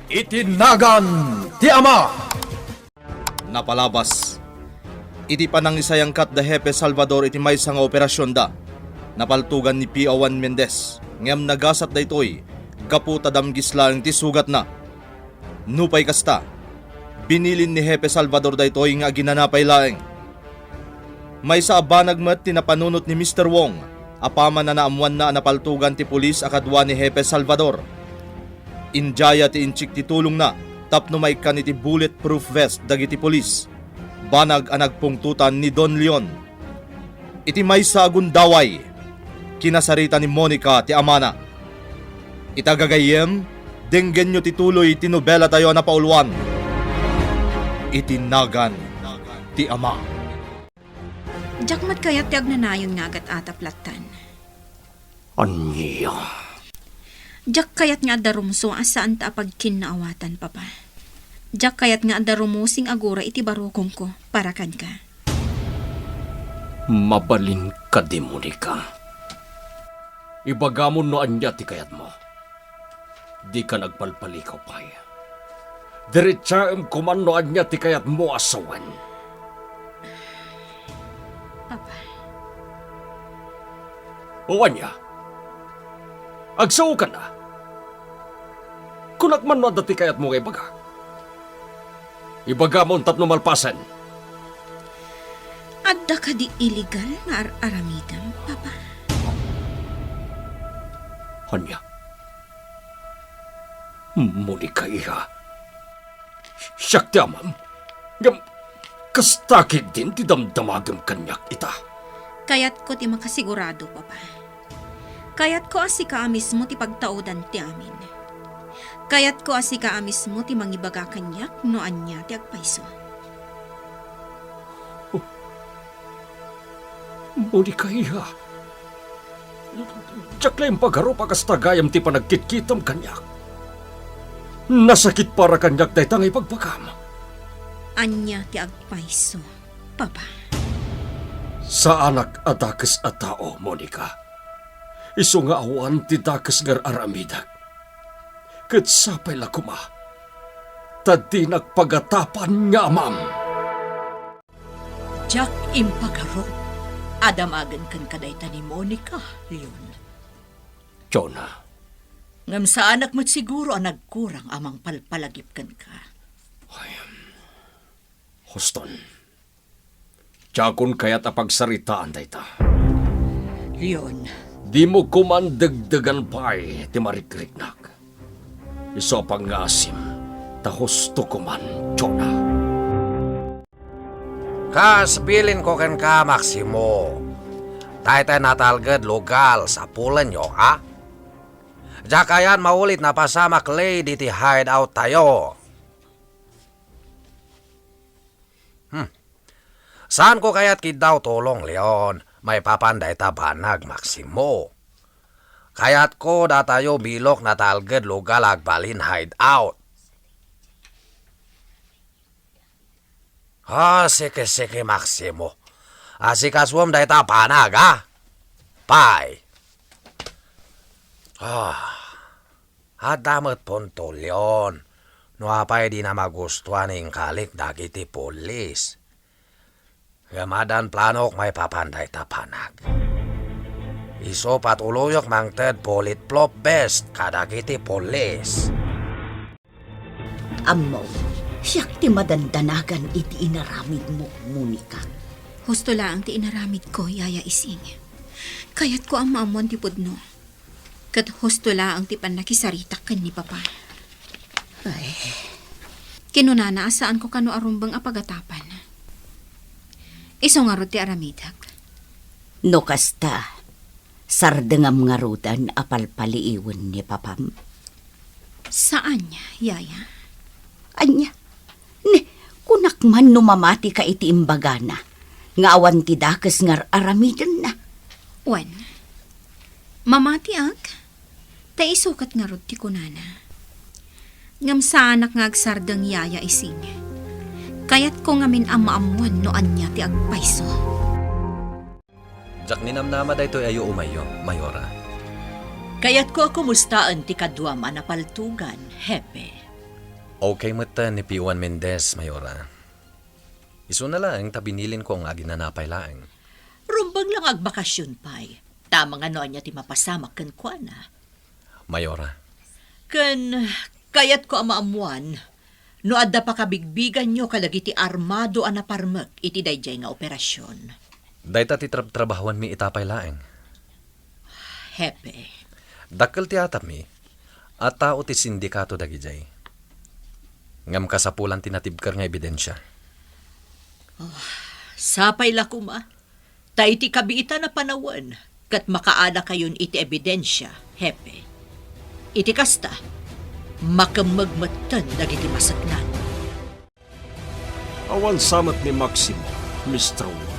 Itinagan ti Ama. Napalabas. Iti panang isayangkat da Hepe Salvador iti maysa nga operasyon da. Napaltugan ni P.O.1 Mendez. Ngem nagasat da ito'y gaputa damgis lang ti sugat na. Nupay kasta. Binilin ni Hepe Salvador da ito'y nga ginanapay laeng. Maysa abanag met tinapanunot ni Mr. Wong. Apama na naamuan na napaltugan ti pulis akadwa ni Hepe Salvador. Injaya ti inchik ti tulong na tapno may kan iti bulletproof vest dagiti pulis. Banag ang nagpungtutan ni Don Leon. Iti maysa agundaway. Kinasarita ni Monica ti amana. Itagagayem, denggen nyo ti tuloy ti nobela tayo na pauluan. Itinagan ti Ama. Jakmat kayat ti agnanayon nga agat ataplatan. Anya. Jak kayat nga adarumso asaan ta pagkinaawatan, Papa. Jak kayat nga adarumusing agura iti barokong ko para kan ka. Mabalin ka di, Monica. Ibaga mo no anya ti kayat mo. Di ka nagpalpalikaw pa. Diretsaem kuman no anya ti kayat mo asawan. Papa. O anya. Agsaw ka na. Kunak man no dati kayat mo kay baga. Ibaga mo ang tapno malpasan. Adda ka di illegal nga aramidan, Papa. Anya. Monica iha. Siyak ti amam. Ngam, kastakid din ti damdamagam kanyak ita. Kayat ko ti makasigurado, Papa. Kayat ko asika mismo ti pagtaudan ti amin. Kayat ko asika mismo ti mangibaga kanyak no anya ti agpaiso. Monica iha. Jaklayang pagaro pakastagayam ti panagkitkitam kanyak. Nasakit para kanyak day tangay pagbagam. Anya ti agpaiso, Papa. Sa anak adakes a tao, Monica. Iso nga awan ti dakes ngar aramidag. Ket sapay lakuma. Tadi nagpagatapan nga amam. Jack impagaro. Adamagan kan kadayta ni Monica, Leon. Jonah. Ngam sa anak mo't siguro ang nagkurang amang palpalagip kan ka. Houston. Tiyakon kaya't apagsaritaan dayta. Leon, Di mo kumandagdagan pa'y ti marikriknak. Iso pang ngasim, ta husto kuman, Jonah. Kasbilin ko ken ka, Maximo. Tayo natalgad lugal sa pulan nyo, ha? Jakayan maulit na pasama Clay di ti hideout tayo. Saan ko kaya't kidaw tulong, Leon? May papanday ta banag, Maximo. Kaya't ko datayo bilok na talgad lugal agbalin hideout. Sige, Maximo. Asikaswam day ta panag, ha? Bye. Adamat punto, Leon. No apay di na magustuhan ng kalik dagiti polis. Gamadan planok may papanday ta panag. Iso patuluyok mang ted polit plop best kadagiti polis. Amo, siyak ti madandanagan iti inaramid mo, Monica. Husto lang ti inaramid ko, Yaya Ising. Kayat ko ang maamon ti pudno. Kat husto lang ti panakisaritak kan ni Papa. Ay, Kinunana asaan ko kano arumbang apagatapan. Iso nga ro ti aramidak. no kasta, sardengam nga rudan apalpaliiwan ni Papam. Saan niya, Yaya? Anya, ne, kunak man numamati ka iti imbagana, nga awan ti dakes ngar aramidan na. Wan, mamati ak, ta isukat nga ro ti kunana. Ngam sa anak nga agsardang Yaya Ising. Kayat ko ngamin amaamuan no anya ti agpaiso. Jak ninamnama daytoy ayo umayo, Mayora. kaya't ko ako mustaan ti kadwa manapaltugan, Hepe. Okay mo ni P1 Mendez, Mayora. Iso na lang, tabinilin ko ang aginanapay laeng. Rumbang lang agbakasyon pay. Tama nga noon niya ti mapasamak kan kwa na. Mayora, Kan kayat ko amaamuan, no adda pa kabigbigan nyo kalagi ti armado a naparmek iti dayjay nga operasyon. dahita ti trabahuan mi itapay laeng. Hepe, Dakkel ti atap mi, at tao ti sindikato dagijay. Ngam kasapulan tinatibkar nga ebidensya. sapay la kuma. Ta iti kabiita na panawan, kat makaada kayon iti ebidensya, hepe. Iti kasta, makamagmatan dagiti masaknan. Awan samat ni Maximo, Mr. Wong.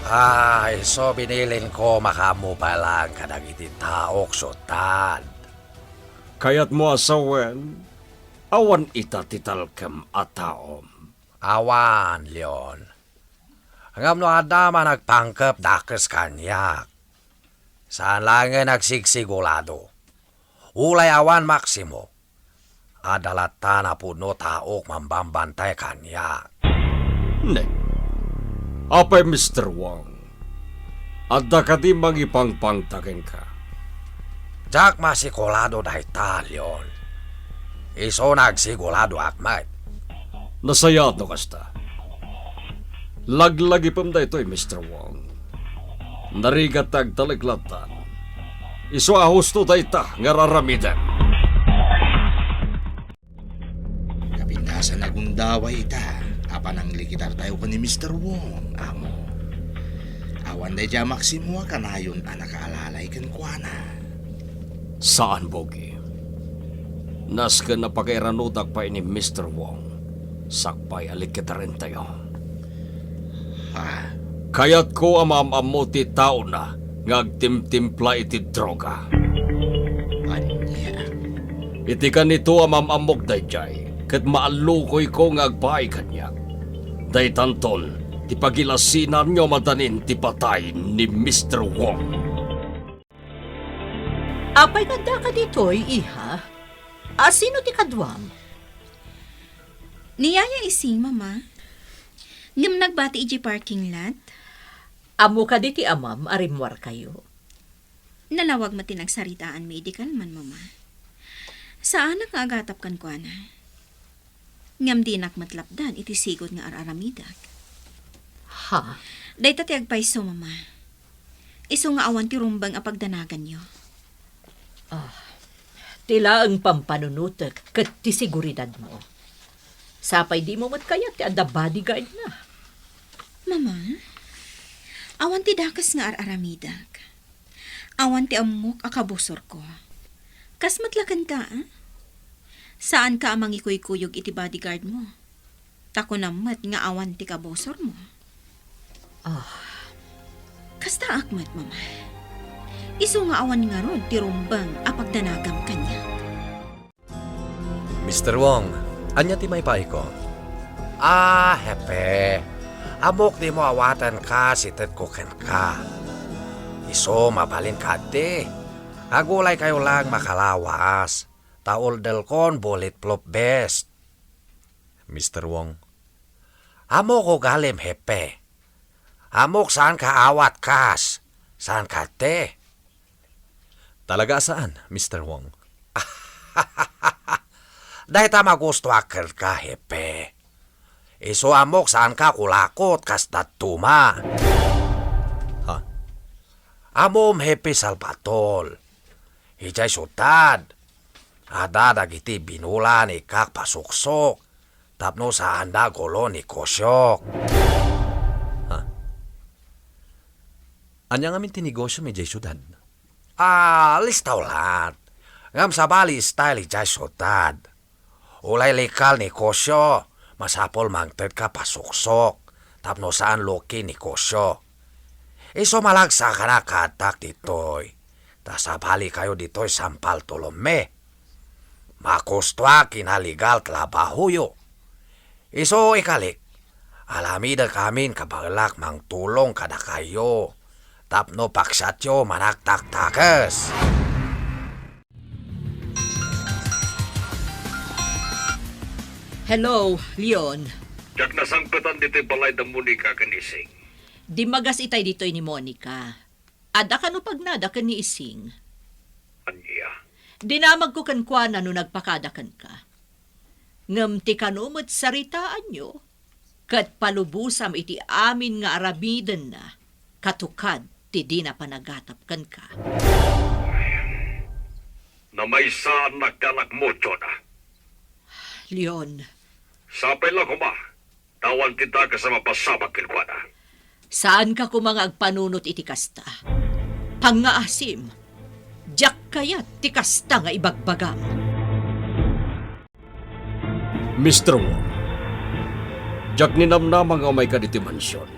Ay, so binilin ko makamu pa lang kadagiti taok sutad. Kayat mo asawen, awan ita titalkem ataom. Awan, Leon. Ngam no adama nagpangkep dakes kanyak. Saan lang nga nagsigsigulado. Ulay awan Maximo. Adalata na puno taok mambambantay kanyak. Ne, apay Mr. Wong. Adda ka di magipangpangtakin ka. Jak masikulado dahi ta, Leon. Iso nagsigulado akmat. Nasayado kasta. Laglagi pam da ito'y Mr. Wong. Narigat tagtaliglatan. Iso ahusto da ita nga raramiden. Kapintasan nagundaway ita. Apan ang likitar tayo ko ni Mr. Wong, amo. Awan day dya Maximo kanayon anak kaalalay kan kuana. Saan, Bogi? Nas ka na pagkairanutak pa ni Mr. Wong. Sakpay alik kita rin tayo. Ha? Kayat ko amam-amo ti tao na ngagtimtimpla iti droga. Anya? Iti kanito amam-amok dayjay, kat maalukoy ko ngagpaay kanya. Day tanton, ti pagilasinan nyo madanin ti patay ni Mr. Wong. Apay ganda ka dito'y, iha. Sino ti kadwam? Niyaya ising, mama. Ngam nagbati iji parking lot, Amo ka diti amam, arimwar kayo. nalawag mati nagsaritaan medical man, mama. Saan nakagatap kan kwa na? Ngam di nakmatlapdan iti sigot nga araramidak. Ha? Day tati agpaiso, mama. Iso nga awan ti rumbang apagdanagan nyo. Tila ang pampanunutek kat ti seguridad mo. Sapay di mo mat kaya ti adda bodyguard na. Mama, awan ti dakas nga araramidak. Awan ti amok akabusor ko. Kas matlakan ka, ah? Saan ka amang ikuy-kuyog iti bodyguard mo? Tako namat nga awan ti kabusor mo. Kasta akmat, mama. Iso nga awan nga rod ti rumbang apagdanagam kanya. Mr. Wong, anya ti may pay ko? Hepe. Amok di mo awatan ka, sitet ko ken ka. Iso, mabalin ka di. Agulay kayo lang makalawas. Taol del kon bulletproof vest. Mr. Wong, amok ko galim, hepe. Amok saan ka awat kas? Saan ka te? Talaga saan, Mr. Wong? Dahil tama gusto akal ka, hepe. Iso amok saan ka kulakot kas datuma. Ha? Amom hepe salbatol. Hijay sutad. Ada dagiti binulan ikak pasuksok. Tapno sa anda golo ni kosyok. Ha? Anya ngamin tinegosyo mi jay sudad? Listaw lahat. Ngam sa bali style jay sudad. Ulay likal ni kosyo. Masapol mangted ka pasuksok. Tapno saan loki ni kosyo. Iso malagsa ka na katak ditoy. Tasabali kayo ditoy sampal tulome. Makustwa kinaligal trabahuyo. Iso ikalik. Alamida kamin kabalak mang tulong kada kayo. Tapno paksatyo manaktak-takes. Hello, Leon. Jak nasangpetan dito balay da Monica kanising. Di magas itay dito ni Monica. Ada ka no pagnada ka ni Ising. Anya. Dinamag ko kan kwa na no nagpakadakan ka. Ngam ti kanumot saritaan nyo. Kat palubusam iti amin nga arabiden na. Katukad ti di na panagatap kan ka. Na may saan nagkanak mo, na. Leon, Sapay lang kuma. Tawan kita ka sa mapasabak kilkwana. saan ka kumangag panunot iti kasta? Pangaasim, jak kayat ti kasta nga ibagbagam. Mr. Wong, jak ninamnamang umay ka diti mansyon.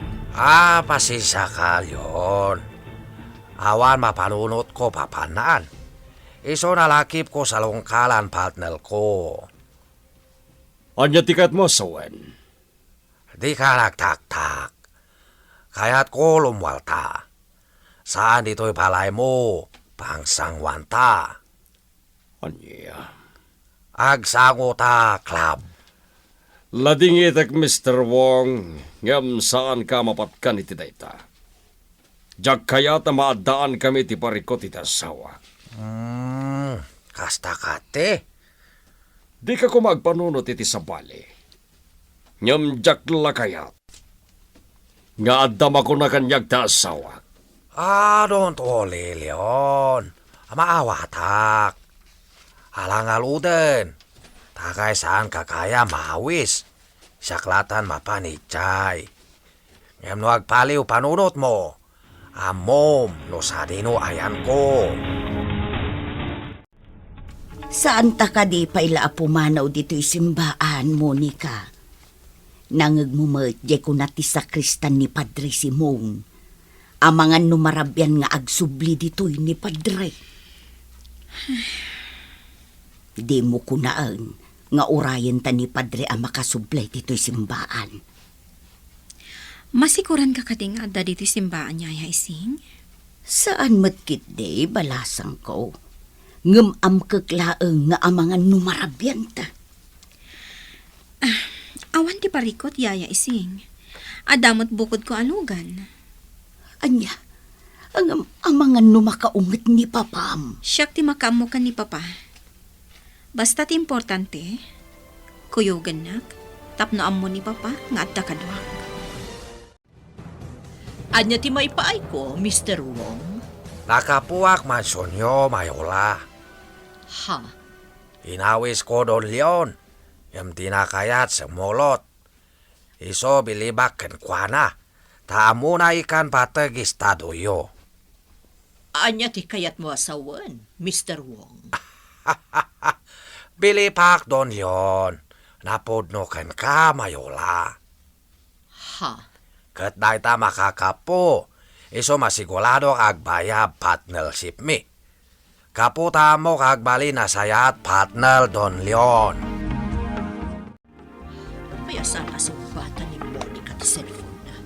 Pasisya ka, Leon. Awan mapanunot ko papanaan. Iso nalakip ko sa lungkalan partner ko. Anya tikat mo, Sawen. Di ka nagtaktak. Kaya't ko lumwalta. Saan dito'y palay mo? Pangsangwanta. Anya. Agsango ta, club. Lading itak, Mr. Wong, ngam saan ka mapatkan iti dayta. Jak kaya ta maadaan kami ti parikot iti asawa. Kasta kate. Di ka ko magpanunot iti sabali. Ngam jak lakayat. Nga addam ako na kanyag ta asawa. Don't worry, Leon. Maawatak. Alangaluden. Takay saan kakaya mawis. Saklatan mapanichay. Ngam no agpaliw panunot mo. Amom no sadino ayan ko. Saan ta ka di paila pumanaw dito'y simbaan, Monica? Nangagmumet jay ko na ti sakristan ni Padre Simong. Amangan numarabyan nga agsubli dito'y ni Padre. Di mo kunaan nga urayan ta ni Padre ang makasublay dito'y simbaan. Masikuran ka kading adda dito simbaan niya, Ising? Saan matkit de balasang ko? Ngem am keklaeng nga amangan numarabyan ta. Awan ti parikot, Yaya Ising. Adamot bukod ko alugan. Anya, ang amangan numakaungit ni Papam. Siyak ti makaamo ka ni Papa. Basta't importante, kuyogan nak, tapno amo ni Papa nga adda kadwang. Anya ti maipaay ko, Mr. Wong. Nakapuak mansonyo mayola. Ha? Inawis ko Don Leon. Yam tinakayat sa molot. Iso bilibak ken kuana. Taamu na ikan patag estado yo. Anya ti kayat mo asawan, Mr. Wong. Bilipak Don Leon. Napodno ken ka mayola. Ha? Ket day ta makakapo. Iso masigurado agbaya partnership mi. Kaputa mo kagbali na sayat partner Don Leon. Kaya saan asumbatan ni Monica ti cellphone na?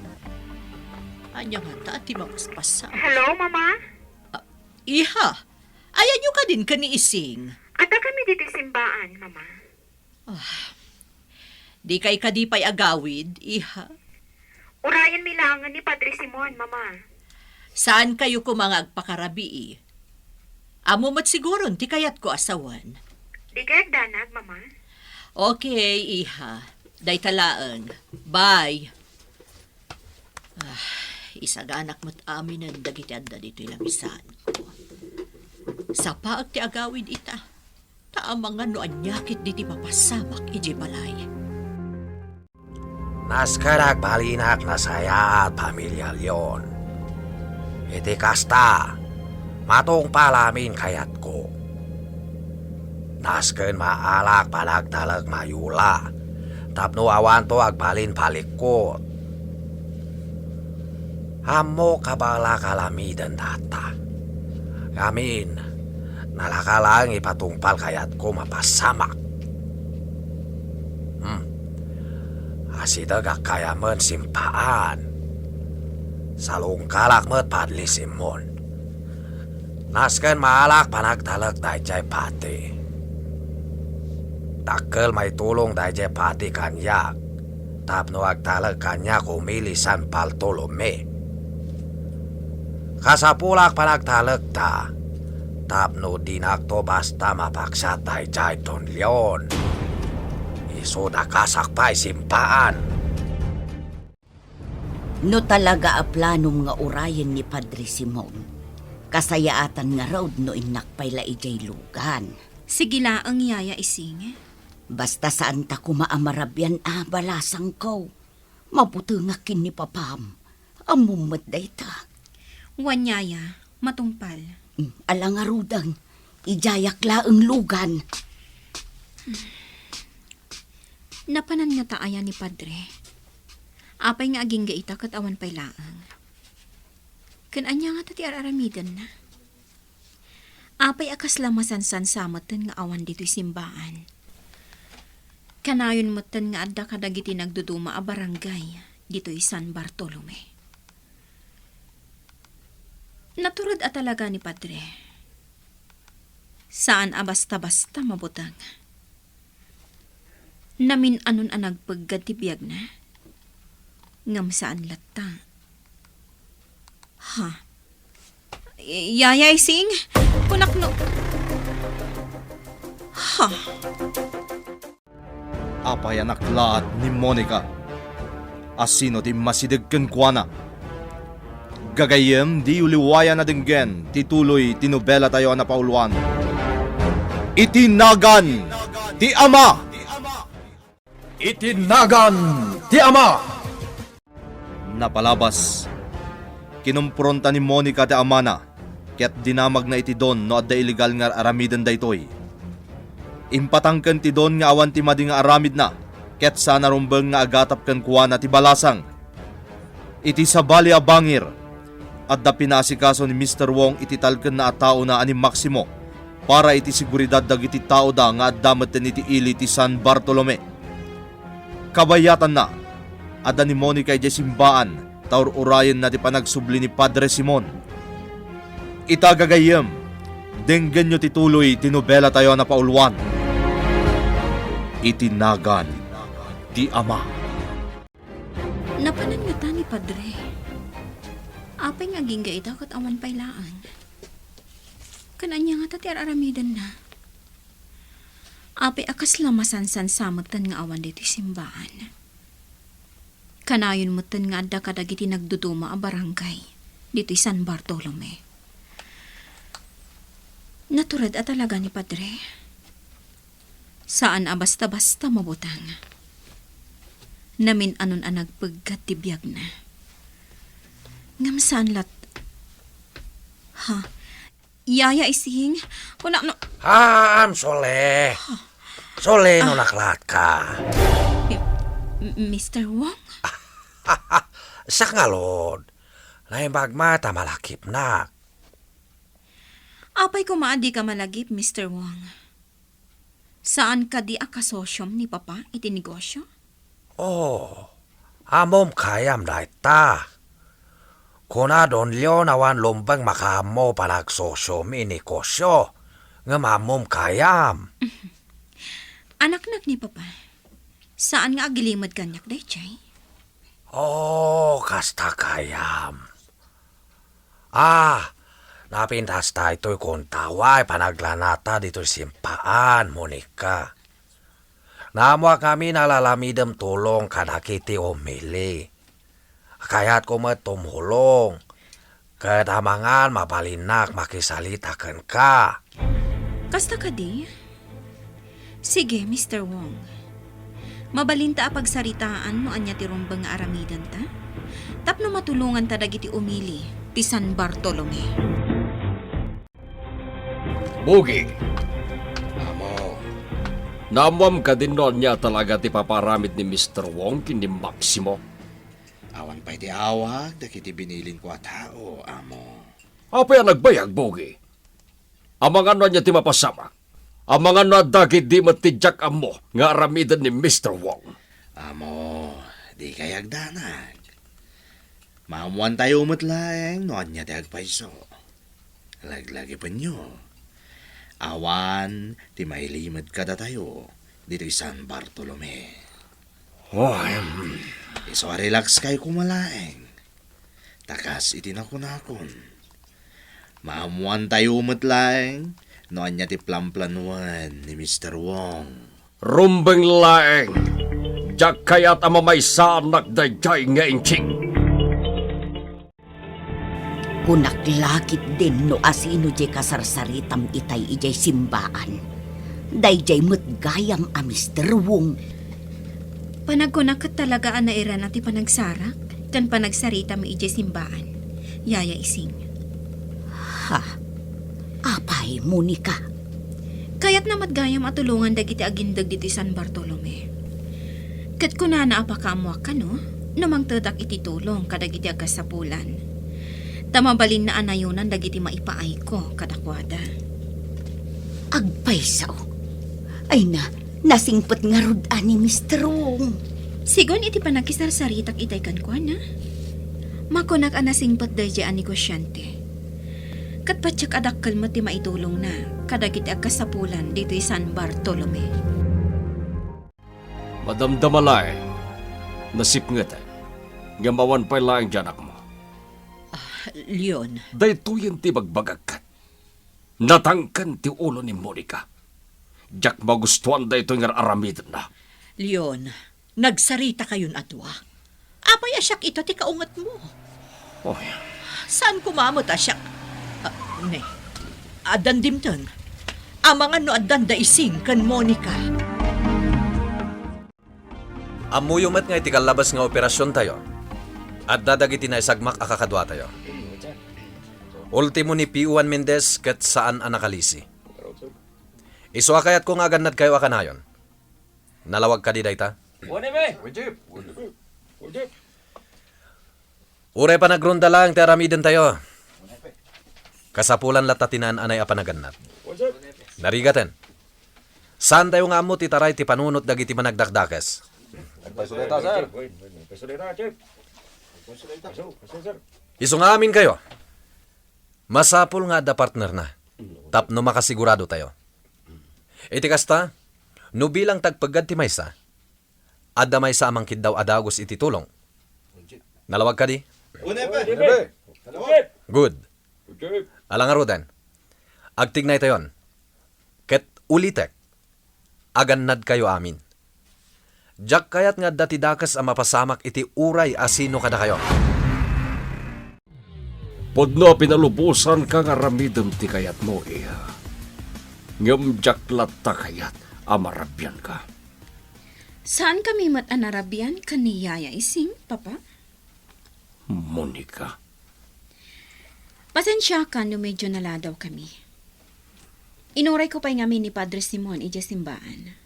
Anya nga ta ti mapaspasa. Hello, Mama? Iha, ayan nyo ka din ka ni Ising. Ata kami dito simbaan, Mama. Di kay kadipay agawid, Iha. Urayan milangan ni Padre Simon, Mama. Saan kayo kumangag pakarabi, Amo mat siguron, ti kayat ko asawan. Di kayak danag, Mama. Okay, Iha. Day talaang. Bye. Isaganak mo't aminan dagiti adda dito ilamisaan ko. Sa paag ti agawid ita, taamang nga no anyakit diti papasamak iji balay. Naskarag balinak na saya at pamilya Leon. Iti kasta, matong palamin kayat ko. Nasken maalak panagtalag mayula, tapno awan to agbalin palikot. Amo kabala kalamidan data. Amin, nalakalang ipatungpal kayat ko mapasamak. Asida kaya men simpaan. Salungkalak met Padre Simon. Nasken maalak panagtalag dayjay pati. Takkel may tulong dahi pati kanyak. Tapno agtalag kanya kumili San Bartolome. Kasapulak panagtalag ta. Tapno dinakto basta mapaksat dahi Don Leon. Iso na kasakpay simpaan. No talaga a planom nga urayan ni Padre Simon, kasayaatan nga road no inakpay la ijay lugan. Sigila ang yaya ising. Basta saan ta kumaamarabyan balasang ko. Mabuti nga kin ni papam. Amumat day ta. Wanyaya, matungpal. Alang nga rudang, ijayak laeng lugan. Napanan nga taaya ni Padre. Apay nga aging gaita kat awan pay laang. Kananya nga tati araramidan na. Apay akas lamasan-san samatan nga awan dito'y simbaan. Kanayon matan nga adda kadagiti nagduduma a barangay dito'y San Bartolome. Naturad a talaga ni Padre. Saan a basta-basta mabutang. Namin anon a nagpaggad ti biyag na. Ngam saan latta. Ha? Yaya ising? Kunak no. Ha? Apay anak lahat ni Monica. Asino ti masidagkan kwa na. Gagayem di uliwaya na dinggen, tituloy tinubela tayo na pauluan. Itinagan ti Ama! Itinagan ti Ama! Napalabas. Kinumpronta ni Monica ti Ama na, kaya't dinamag na iti don no adda illegal nga aramidan daytoy. Impatangkan ti don nga awan ti madi nga aramid na, kaya't sana rumbeng nga agatap kan kuwana ti balasang. Iti sabali a bangir, adda pinasikaso ni Mr. Wong iti talken na atao na ani Maximo, para iti seguridad dagiti tao da nga addamet iti ili ti San Bartolome. Kabayatan na, adda ni Monica iti simbaan, taur urayan na ti panagsubli ni Padre Simon. Itagagayem, denggen nyo tituloy tinubela tayo na pauluan. Itinagan ti Ama. Napanan nga ta ni Padre. Apay nga ginga ita kat awan pailaan. Kananya nga tati aramidan na. Apay akas lamasan-san samatan nga awan dito simbaan. Kanayon matan nga adda kadagiti nagduduma a barangay dito San Bartolome. Naturad at talaga ni Padre. Saan a basta-basta mabutang. Namin anon a nagpagkat ti biyag na. Ngam saan lat... Ha? Yaya ising? Kuna no... Sole. Sole no naklat ka. Mr. Wong? Sak nga, Lord. Naimbag mata malakip na. Apay ko maadi ka malagip, Mr. Wong. Saan ka di akasosyom ni Papa iti negosyo? Oh, amom kayam dahi ta. Kuna Don Leon awan lumbang makamo panagsosyo mi negosyo. Nga mamom kayam. Anak-nak ni Papa, saan nga agilimad kanyak day, Chay? Oh, kasta kayam. Napintas ta ito'y kuntaway panaglanata dito'y simpaan, Monica. Namwa kami nalalamidem tulong kadakiti umili. Kaya't kumat tumulong. Kadamangan mabalinak makisalitakan ka. Kasta ka di? Sige, Mr. Wong. Mabalinta a pagsaritaan no anya ti rumbang nga aramidan ta? Tapno matulungan ta dagiti umili ti San Bartolome. Bugi. Amo. Namam ka din noon niya talaga ti paparamid ni Mr. Wong kini Maximo. Awan pa'y di awag, dakiti binilin ko a tao, amo. Apa yan nagbayag, Bugi? Amangan no niya ti mapasama. Amangan no dagit di matidyak amo nga aramidan ni Mr. Wong. Amo, di kayag danag. Maamuan tayo umatlaeng, noon niya ti agpaiso. Laglagi pa nyo. Awan, ti mailimad kada tayo. dito San Bartolome. Oy, Iso relax kay kumalaeng. Takas itinakon-akon. Maamuan tayo umatlaeng, noan niya ti plamplanuan ni Mr. Wong. rumbeng laeng. Jak kayat amamay sa anak dayjay nga inching. Kunaklakit din no asino jay kasarsaritam itay ijay simbaan. Dayjay metgayam a Mr. Wong. Panagkunak kat talaga na ira nati panagsarak, kan panagsarita mi ije simbaan. Yaya Ising. Ha? Apay, Monica. Kaya't na matgayam at tulungan dagiti agindag diti San Bartolome. Kat kunana apakamuak ka no, namang tadak iti tulong kadagiti agasapulan. Tamabalin na anayunan dagiti maipaay ko kadakwada. Agpaysaw. Ay na, nasingpet nga rod ani Mr. Wong. Sigon iti panakisarsaritak itay kankwana. Makunak anasingpet dayja ani negosyante. Kat patsak adakkel mati maitulong na kadagiti agasapulan dito San Bartolome. Madamdamalay, nasipngatan. Ngamawan pa'y laeng janak mo. Leon, Daytoyen ti bagbagagkat. Natangkan ti ulo ni Monica. Jak magustuhan dayto nga aramid na. Leon, nagsarita kayon adwa. Apay asyak ito ti kaungat mo. Oy, Saan kumamot asyak? Ne, adan dimtang. Amangan no adan da ising kan Monica. Amuyumat nga iti kalabas nga operasyon tayo. At dadagiti na isagmak akakadwa tayo. Ultimo ni P1 Mendez ket saan anakalisi. Iswa kayat kung aganad kayo akanayon. Nalawag ka di dayta? Ure pa nagronda lang ti aramiden tayo. Kasapulan latatinan anay apanaganat. Narigaten. Saan tayo nga mo titaray ti panunot dagiti managdakdakes? Iso nga amin kayo. Masapul nga da partner na. Tapno makasigurado tayo. Iti kasta, no bilang tagpagad ti maysa, adda maysa amang kiddaw adagos iti tulong. Nalawag ka di? Good. Alang arudan. Agtignay tayon. Ket ulitek. Agannad kayo amin. Jak kayat nga dati dakas ang mapasamak iti uray asino kada kayo. podno pinalubusan ka nga aramidem ti kayat mo iya. Ngem jak latta kayat amarabyan ka. Saan kami matanarabian kani Yaya Ising, Papa? Monica. Pasensya ka no medyo naladaw kami. Inuray ko pa'y ngamin ni Padre Simon ija simbaan.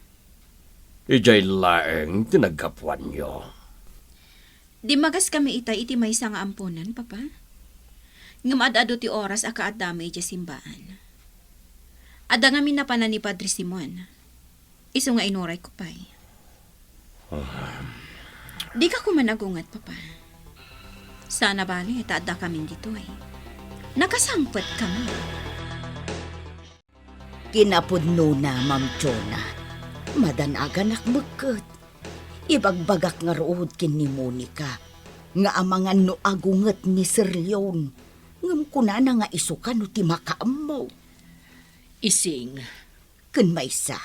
Ijay laeng tinagkapuan nyo. Di magas kami itay iti may nga ampunan, Papa. Ngamadado ti oras aka at dami ija simbaan. Ada ngamin na pana ni Padre Simon. Iso nga inuray ko pa'y. Di ka kumanagungat, Papa. Sana bali, taada kami dito ay. Nakasangpet kami. Kinapudno na, Ma'am Chona. Madanagan akmagkat. Ibagbagak nga rood kin ni Monica. Nga amangan no agunget ni Sir Leon. Ngam kuna na nga isukan no ti makaam mo. Ising, Kun maysa,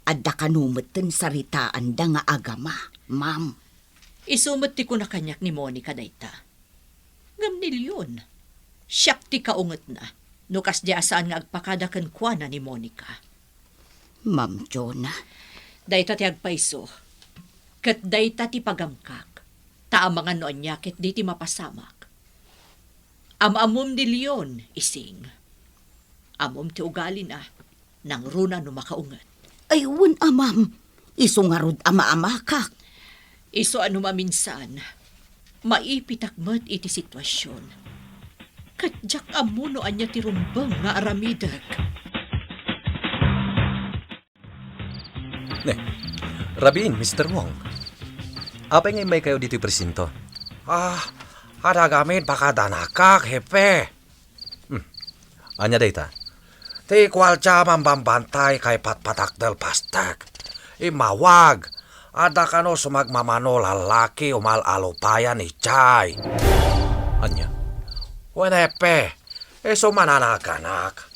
adda kanumeten saritaan da nga agama, Ma'am. isumot ti ko na kanyak ni Monica dayta. Ngam ni Leon, siyak ti kaungat na. Nukas di asaan nga agpakadakan kwa na ni Monica. Ma'am Chona, Dayta ti agpaiso. Kat dayta ti pagamkak. Taamangan noon niya ket di ti mapasamak. Amamom ni Leon, ising. Amom ti ugali na. Nang runa no makaungat. ayun Ma'am. Iso nga rod ama-amakak. Iso ano maminsan. Maipitakmat iti sitwasyon. Kadyak amuno anya ti rumbang nga aramidag. Rabin, Mr. Wong. Apay ngay may kayo dito presinto? Ada gamit baka danakak, hepe. Anya dayta? Ti kwalcha mambambantay kay patpatak del pastak. Imawag. Ada ka no sumagmamano lalaki umalalupayan ni Chay. Anya? Wenepe. Eso mananakanak.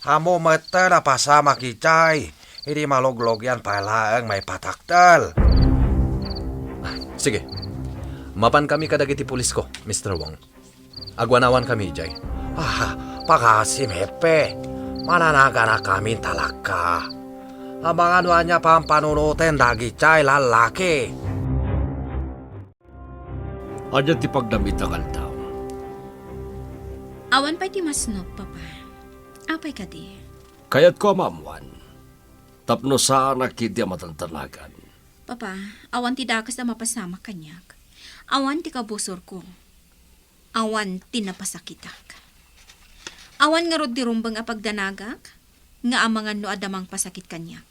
Amo mete na pasama ki Chay. Hindi maluglog yan palaang may pataktal. Sige. Mapan kami kadagiti pulis ko, Mr. Wong. Agwanawan kami, Jay. Pakasim hepe. Mananaga na kami talaga. Abangan wa niya pa ang panunutin dagi Chay lalaki. Anya ti pagdamitangan daw. Awan pa'y ti masnop, papa. Apay ka di. Kayat ko amamuan. Tapno sana kiti matantanagan. Papa, awan ti dakas na mapasama kanyak. Awan ti kabusor ko. Awan ti napasakitak. Awan nga rod di rumbang apagdanagak. Nga amangan no adamang pasakit kanyak.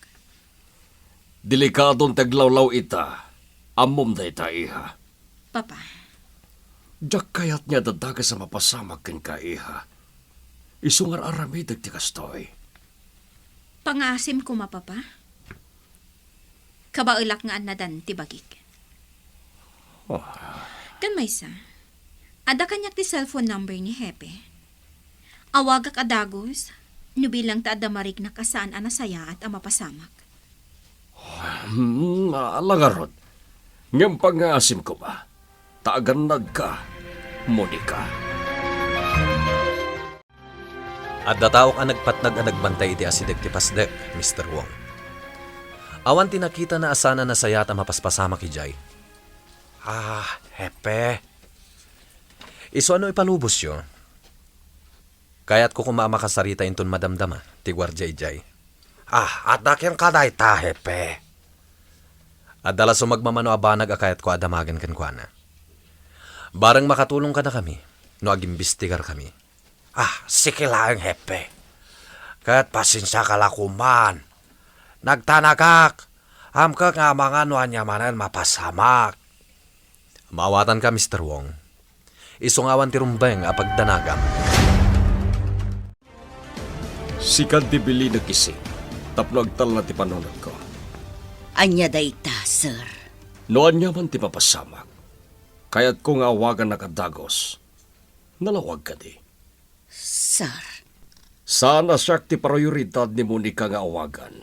Delikadong taglawlaw ita. Amom da ita iha. Papa, Diyak kayat niya dadaga sa mapasamag ken ka iha. Isungar aramidag ti kastoy. pangasim ko mapapa. Kabaulak nga anadan ti bagik. Kan maysa, ada kanyak ti cellphone number ni Hepe. Awagak adagos, nubilang ta adamarik na kasaan anasaya at amapasamak. Alangarod. Ngam pangasim ko ba? Taagan ka, Monica. At dataok ang nagpatnag ang nagbantay iti asideg ti pasdek, Mr. Wong. Awan tinakita na asana na sayat ang mapaspasama ki Jay. Hepe. Iso ano ipalubos yun? Kaya't ko kumamakasarita inton madamdama, ti Guardia Jay. Adak yung kaday ta, hepe. At dala sumagmamano abanag akayat ko adamagan kankwana. Barang makatulong ka na kami, no agimbistigar kami. Sige lang, hepe. Kaya't pasensya ka lakuman. Nagtanagak. Hamka nga mga nuanyamanan mapasamak. Maawatan ka, Mr. Wong. Isungawan ti rumbeng apagdanagam. Sikan ti bili na kising. Tapno agtal na ti panunod ko. Anya dayta, sir. Noan niya man ti mapasamak. Kaya't ko nga awagan na kadagos. Nalawag ka di. Sir, Sana siya ti prioridad ni Monica nga awagan.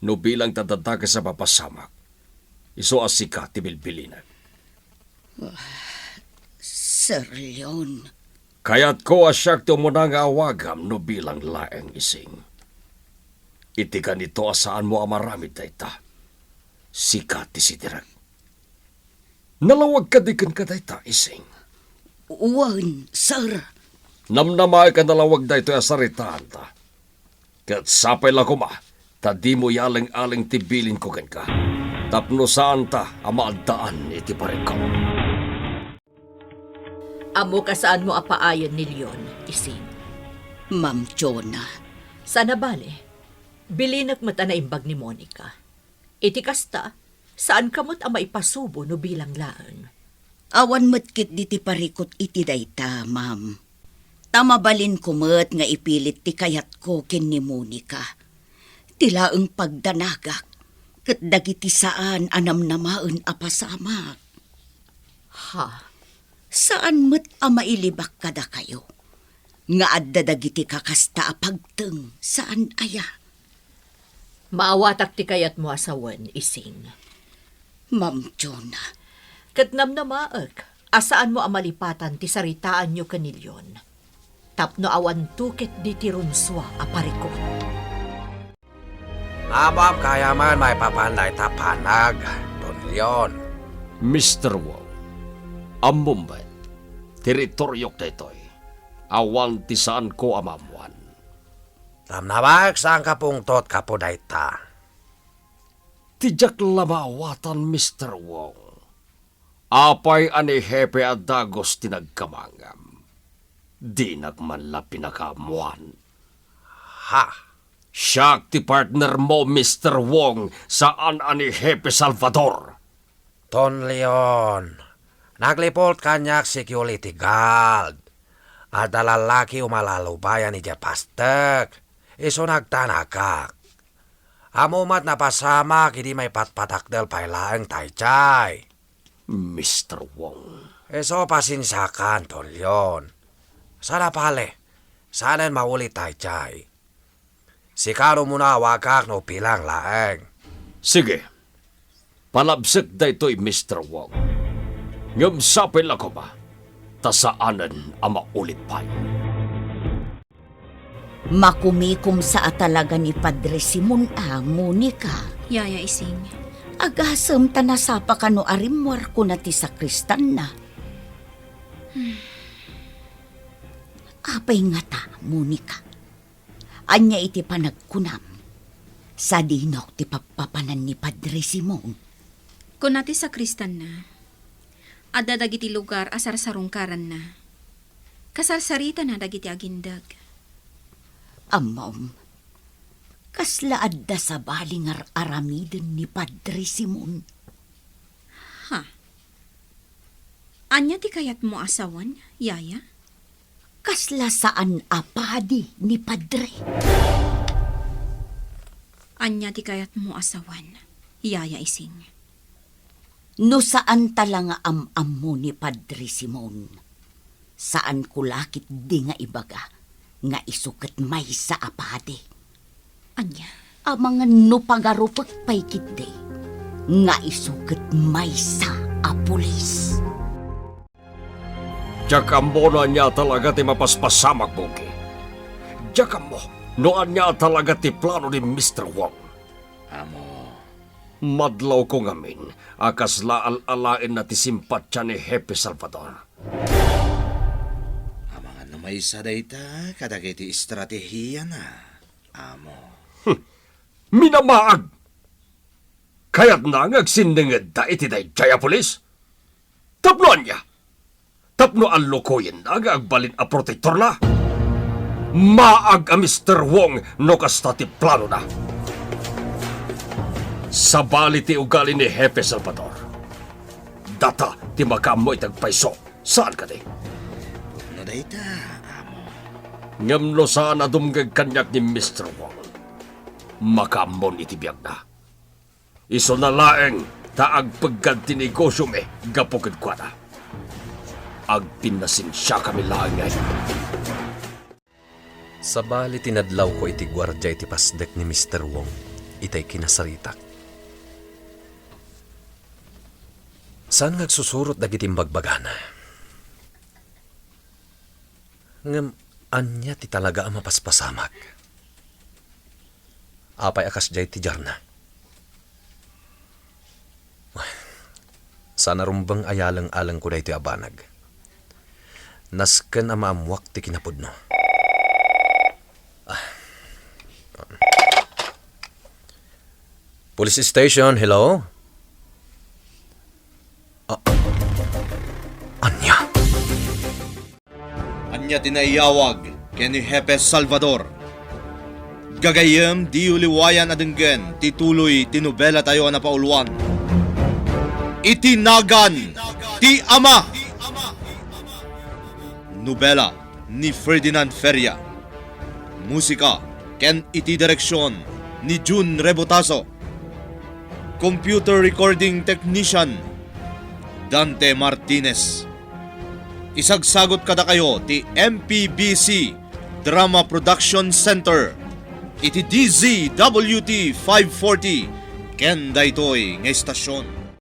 No bilang tadadaga sa mapasamak. Iso asika ti bilbilinan. Sir Leon. Kaya't ko asyak ti umuna nga awagam no bilang laeng ising. Iti ganito asaan mo amaramid dayta. Sika ti sitirag. Nalawag ka di kan ka dayta ising. Uwan, sir. Namnamay ka nalawag dayto asaritaan ta. Kat sapay la kuma, ta di mo yaling-aling tibilin ko kan ka. Tapno saan ta amaadaan iti parikaw. Amo ka saan mo apaayon ni Leon, ising. Ma'am Jonah. Sana bale, bilinak mata na imbag ni Monica. Iti kasta, saan kamot ang maipasubo no bilang laan? Awan matkit di ti parikot iti dayta, ma'am. Tamabalin kumot nga ipilit ti kayat ko ken ni Monica. Tilaeng pagdanagak, ket dagiti saan anamnamaen apasamak. Ha? Saan met a mailibak kada kayo? Nga adda dagiti kakasta apagteng saan aya? Maawatak ti kayat mo asawan, ising. Ma'am Jonah. Kat namnamaak, asaan mo amalipatan ti saritaan nyo kanilyon. Tapno awan tuket di ti rumswa aparikot. Abab kaya man may papanday tapanag. Don Leon. Mr. Wong, ang Mumbai, teritoryok daytoy. Awan ti saan ko amamuan. Tamnabag saan kapungtot kapodayta. Tijak lamaawatan, Mr. Wong. Apay ani Hepe at Dagos tinagkamangam. Di nagmanla pinakamuan. Siya ti partner mo, Mr. Wong, saan ani Hepe Salvador. Don Leon. Naglipot kanyak security guard. At lalaki umalalubayan ni Japastek. Iso nagtanagak. Amumat na pasama kidi may patpatakdel pailaeng taychay. Mr. Wong. Eso pasinsakan, Don Leon. Sana pale, sanan mauli taychay. Sikaro muna wakak no pilang laeng. Sige. Palabsik da ito'y Mr. Wong. Ngam sapil ako ba? Tasaanan ang maulit pa. Makumikom sa atalaga ni Padre Simon Monica. Yaya Ising. Agasem tanasapa kano arimwar ko na ti sakristan na. Apay nga ta, Monica. Anya iti panagkunam. Sa dinok ti papapanan ni Padre Simon. Kung nati sa kristan na, adda dagiti lugar asar sarungkaran na. Kasarsarita na dagiti agindag. Amom, kasla adda sa balingar aramiden ni Padre Simon. Anya ti kayat mo asawan, Yaya? Kasla saan apadi ni Padre. Anya ti kayat mo asawan, Yaya Ising. No saan talanga am mo ni Padre Simon. Saan kulakit di nga ibaga nga isukat may sa apadi. Anya? Ang mga no pagarupak pay kiti nga isukat may sa apulis. Jakam mo na niya talaga ti mapaspasamak, Bugi. Jakam mo, noan niya talaga ti plano ni Mr. Wong. Amo, Madlaw ko ngamin, akas laal-alain na ti simpatya ni Hepe Salvador. mga namay sa dayta, kadagiti estratehiya na. Amo, Minamaag! Kaya't na ngagsindingid da iti day Jaya Police? Tapnoan niya! Tapno ang lokoyin na agbalin a protektor na! Maag a Mr. Wong no kasta ti plano na! Sabali ti ugali ni Hepe Salvador. Data ti makamo itagpaiso. Saan ka di? no dayta, amo. Ngam no saan na dumgag kanyak ni Mr. Wong. Makamon itibiyag na. Iso na laeng taag pagganti negosyo me gapukid kwa na. Agpinasin siya kami laeng ngayon. Sabali tinadlaw ko iti gwardya iti pasdek ni Mr. Wong. Itay kinasaritak. Saan ngagsusurot dagiti bagbagana? Ngam, anya ti talaga ang mapaspasamak. Apay akas jay ti jarna. Sana rumbang ayalang-alang ko na iti abanag. Nasken ama amwak ti kinapudno. Police station, hello? Anya? Anya tinaiyawag ken ni Hepe Salvador. Gagayem di uliwayan adenggen tituloy tinubela tayo na pauluan. Itinagan ti Ama. Nobela ni Ferdinand Feria. Musika ken iti direksyon ni June Rebotaso. Computer recording technician Dante Martinez. Isagsagot kada kayo ti MPBC Drama Production Center. Iti DZWT 540 ken daytoy nga estasyon.